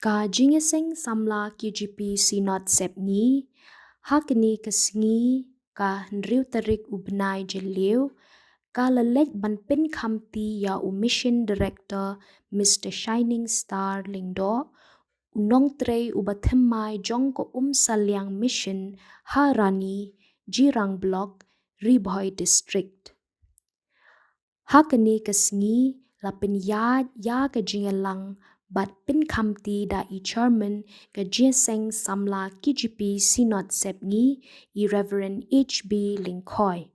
Ka jingeseng samla KGP sinot sepni, hakni kesngi ka nriu tarik ubnai jeliu, ka lalek banpin khamti ya mission director Mr. Shining Star Lingdo, unong trei ubathemmai jong ko salyang mission Harani, Jirang Block, Ribhoi District. Hakni kesngi lapin ya ke jingelang bat pin khamti da I chairman ke jieseng samla KGP sinot sepngi I Reverend HB Lingkoi.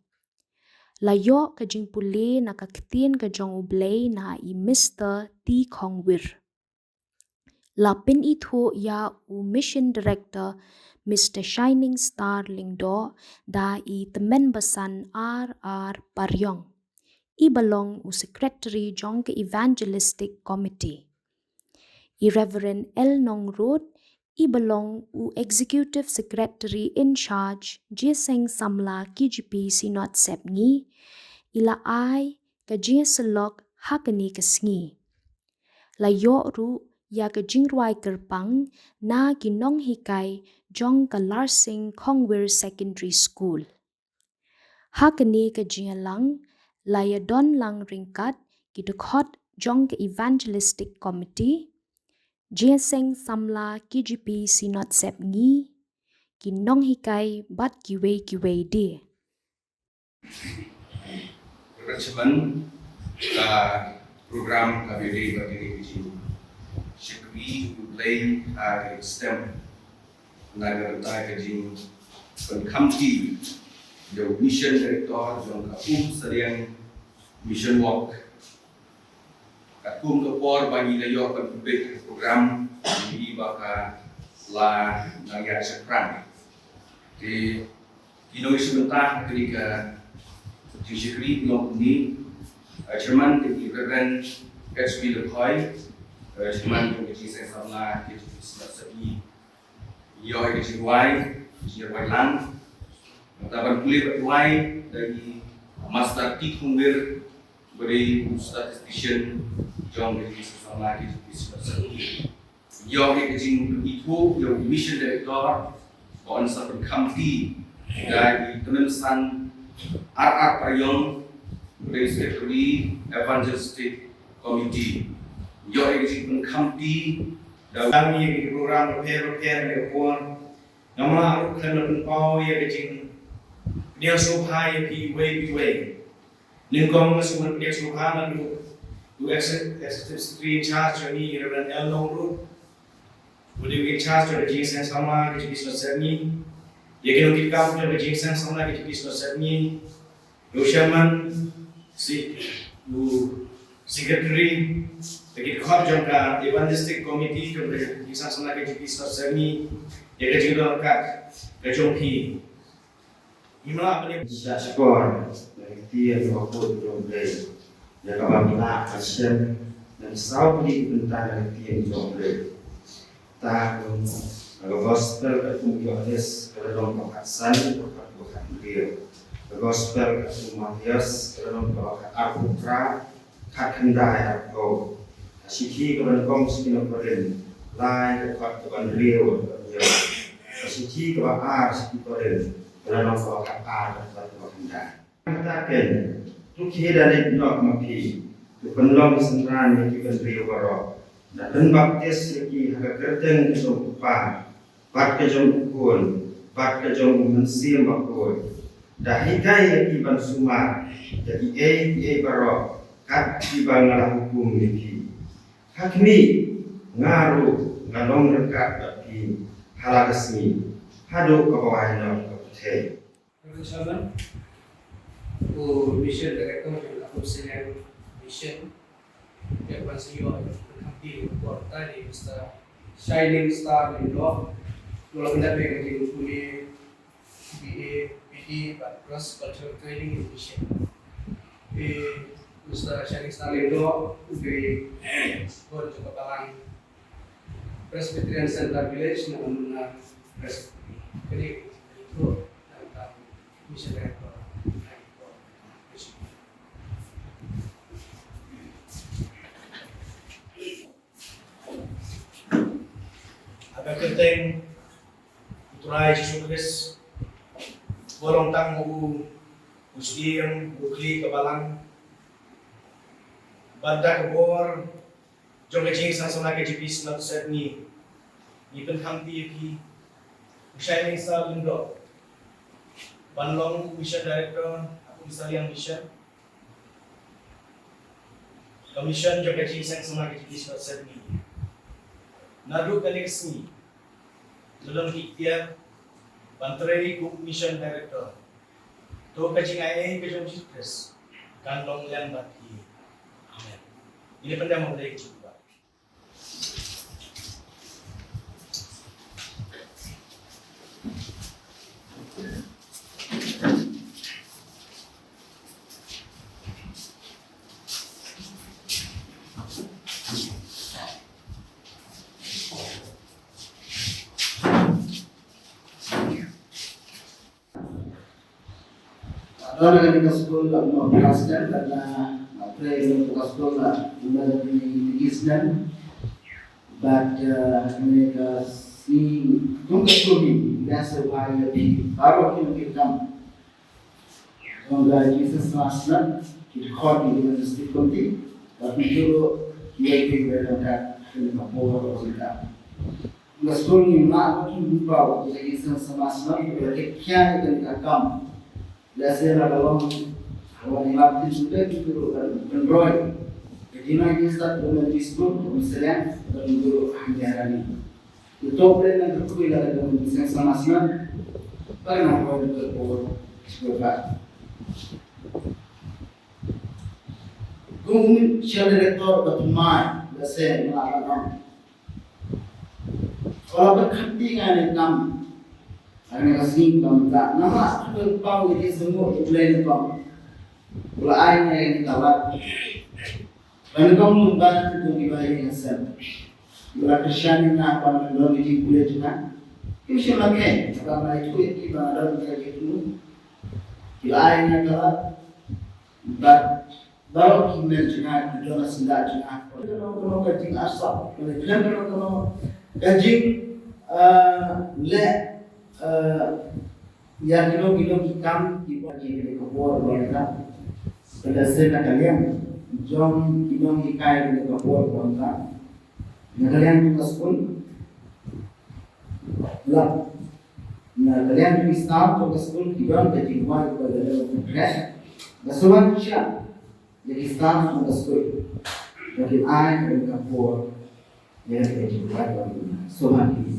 Layo ke jing pule na kaktin ke jong ublay na I Mr. T. Kongwir. Lapin itu ya mission director Mr. Shining Star Lingdo da I temen besan R. Paryong. I belong secretary jong ke evangelistic committee. I Reverend L. Nongrod, I belong executive secretary in charge Jieseng Samla KGP Sinot Sepngi, ila ai ka Jieselok hakani kesngi. Layo ru ya ka jingruai kerpang na ginong hikai jong ka Larsing Kongwir Secondary School. Hakani ka jingalang laya don lang ringkat kidukot jong ke evangelistic committee, Jieseng samla KGP sinot sepngi, kinong hikai bat kiwei di. Perkembangan program KBD bagi Beijing, Shikwi Play STEM, naga rentai Beijing, penkamti, the mission director, jong kapum sediang mission work. Kakum kepor bagi layo penubik program ini baka la naya sekran. Di kini sebentar ketika Jishikri blok ini, Chairman di Reverend HB Lingkoi, Chairman di Jieseng Samla di Sebi, yo di Jiwai Lang, taban pulih bertuai dari Master T. Kongwir beri statistician jong di Samla di Sebi. Yo di itu yo mission director on satu kamti dari teman R. Paryong Secretary Evangelistic Committee. Yo di kamti dalam ini program repair lekor. Nama aku kena penpau ya kecing dia subhai way. Lingkong semua dia subhana du executive secretary in charge ni Reverend L. Nongrod. Budi in charge of the Jieseng Samla KGP Sosemi. Ya kena kita punya Jieseng Samla KGP Sosemi. Yo chairman secretary bagi khot jangka evangelistic committee ke Jieseng Samla KGP Sosemi. Ya kecil kat kejongpi. Inilah apa ni? Syakor dari tiada waktu jomble. Ya kabamina Hashem dan saudi bentar dari tiada jomble. Tahun gospel ketemu Yohanes dalam pembahasan bukan dia. Gospel ketemu Matius dalam pembahasan Al-Qur'an kakendai aku. Siki kepada komisi noporen lain kepada kepada Leo. Siki kepada siki kepada dalam pembahasan kakendai. Katakan tu kira dari nok mapi tu penlong sendran yang kita Leo baru. Dan baptis lagi harga kerteng jom upah, bat ke jom ukun, bat ke jom mensim bakul. Dah hikai lagi ban sumar, jadi barok, kat tiba ngalah hukum lagi. Hakmi ngaruh ngalong dekat bagi halagasmi, hadu kawain nak keputih. Sahabat, mission director aku senior mission, yang masih di kota di Mr. Shining Star Lingdo. Kalau kita pengen kuliah BA, PD, Cross Cultural Training Mission. Mr. Shining Star Lingdo dari Kota Palang Presbyterian Center Village namun Presbyterian. Jadi itu tentang mission director. Teng Turai Yesus Kristus borong tang mu Muslim bukli kebalang banda kebor jong kecing sang sama KGP snap set ni pen kham pi shining star lindo banlong mission director aku misaliang mission commission jong kecing sang sama KGP snap set ni nadu kaneksni dalam ikhtiar Bantrai Group Mission Director to kacing ai kejong Kristus kantong yang bati. Amin. Ini pendam dari juga. Orang yang sekolah mau kelaskan karena play untuk sekolah mulai dari Islam, but mereka si untuk sekolah biasa bahaya di baru kita orang Jesus Master kita kau di mana setiap konti, tapi dulu dia berada di kapal kita. Sekolah ni mana pun buka jadi Jesus Master berarti kian kita kam. Biasanya dalam awal waktu sudah itu Android. Jadi nanti start dengan Facebook, misalnya dalam guru hanya itu plan yang terkuat dalam bisnis sama-sama. Karena awal itu sebagai Guru Shell Director berteman, biasanya melakukan kalau berkepentingan kam Kami kasih kamu nama aku tahu ini semua plan kamu. Mulai yang kita buat. Dan kamu membantu dibayar hasil. Bila Kristen ini apa yang di kuliah juga. Kita makan. Kalau itu itu ada kerja itu. Bila yang kita baru kita juga kita sudah juga. Kalau kerja asal, kalau kerja le yang kilo hitam di bawah ini kapur bangsa. Pedasnya kalian jom kilo ikai di kapur bangsa. Kalian juga pun lah. Kalian juga start juga pun kilo jadi buat pada crash. Basuhan siya jadi start juga pun. Jadi ai di kapur yang jadi buat pada suhan ini.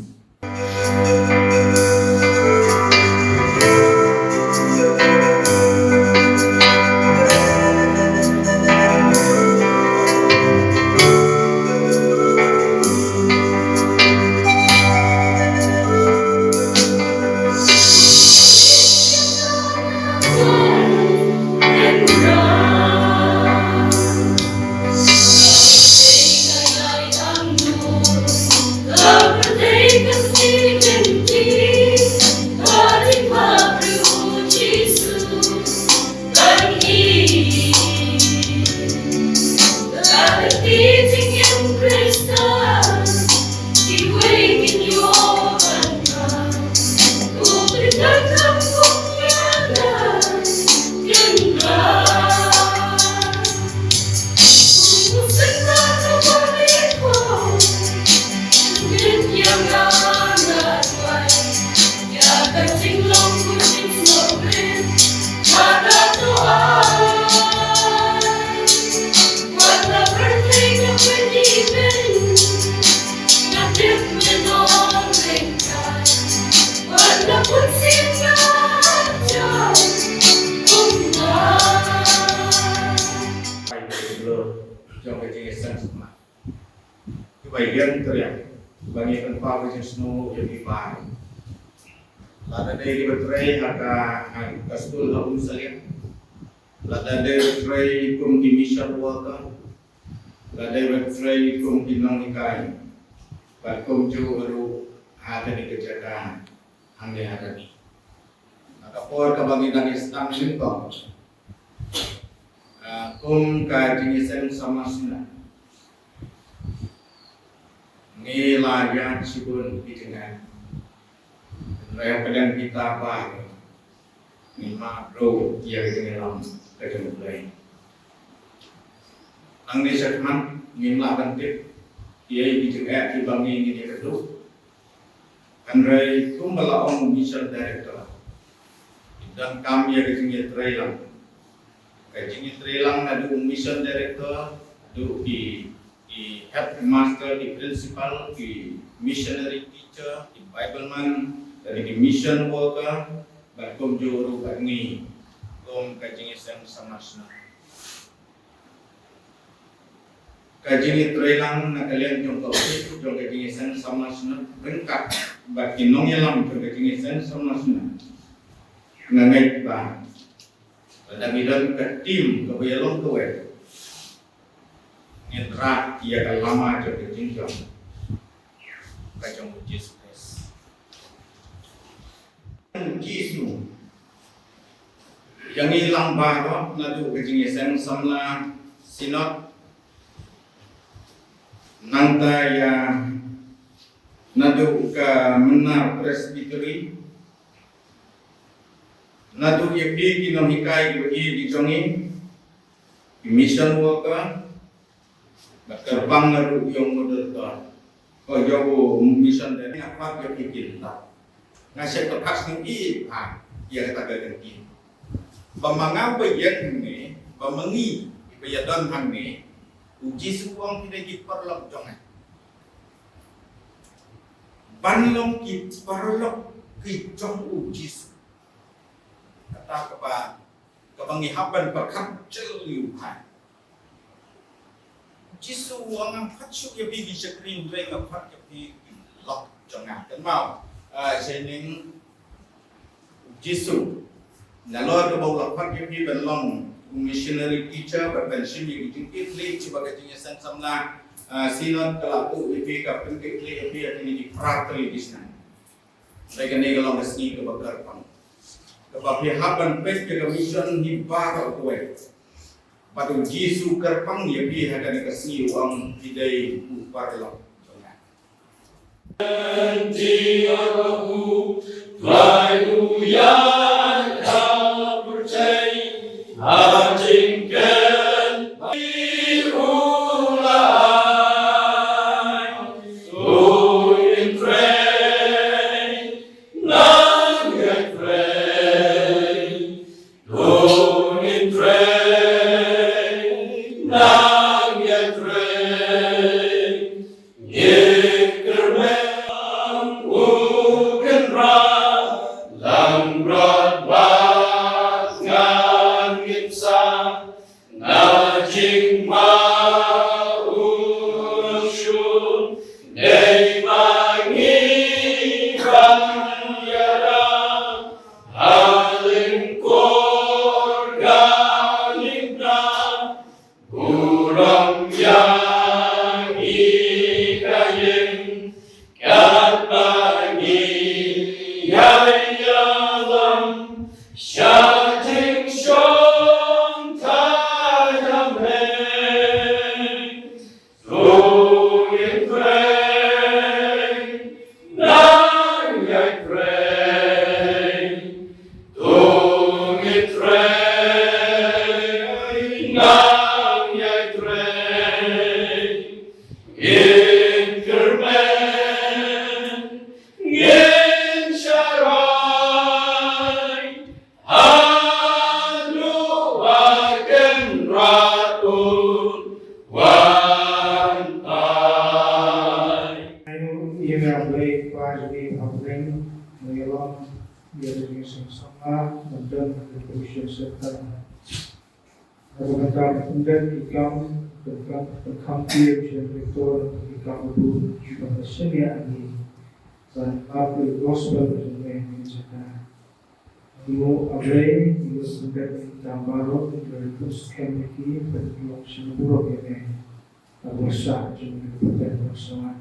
Bagian teriak, bagian apa yang snow yang dipakai. Lada dari bertrai agak kastul lalu misalnya. Lada dari bertrai kum di misal waka. Lada bertrai kum di nongikai. Kum ju baru ada di kejagaan ande ada ni. Kapor kebagian Islam simpang. Kum ka jenis sama suna. ngelayan sibun di tengah raya pedang kita apa ni makro ia dengan kedeng lain ang ni sakman ngimla bantip ia di tengah di bangi ini kedua andrai kumbala om mission director dan kami yang di Thailand di Thailand ada mission director di headmaster, di principal, di missionary teacher, di bibleman, dari di mission worker, bakom juru kami, kom kajing isang samasna. Kajing Thailand na kalian jong kaulit, jong kajing isang samasna, bengkak, bagi nong yalam jong kajing isang samasna. Ngangay ba? Kadang-kadang ke tim kebayalong tuwe. Ngetra ia kan lama jauh kejinjang kacang Yesus Yesus yang hilang baru nadu kejingisan samla sinot nanta ya nadu ke menar presbytery nadu ya pi kinong hikai di jongi mission worker terbang lalu yang modern, oh jauh mission dari apa yang bikin lah, ngasih terpas tinggi, ia kata tinggi, bamanga bayan ni, bamangi bayadan hang ni, uji suang tidak diperlok jangan, banlong diperlok kijong uji, kata kebangi haban berkat celiuhan. Jisu wang patsu ya bigi screen ring apa ya bigi lock jangan kan mau sening Jisu nalor ke bawah apa ya bigi belong missionary teacher berpensiun di Italy sebagai jenis samna sinod kelaku bigi kapten ke Italy bigi ini di fraternity di sana mereka ni kalau ngasih ke bakar pang kebahagiaan haban pes ke mission hibah kuat Patu Jisu kerpang ya bi hada nekasi uang hidai uparlah. Nanti aku layan kau percaya hajingkan irulai suin train nangat train suin train Kemudian berkampir rektor kampus juga bersedia di dan apa gospel bersedia di sana. Ibu Abraham ibu sebagai gambaran dari kurs kemiki berdialog seluruh ini agak sah juga berdialog bersama.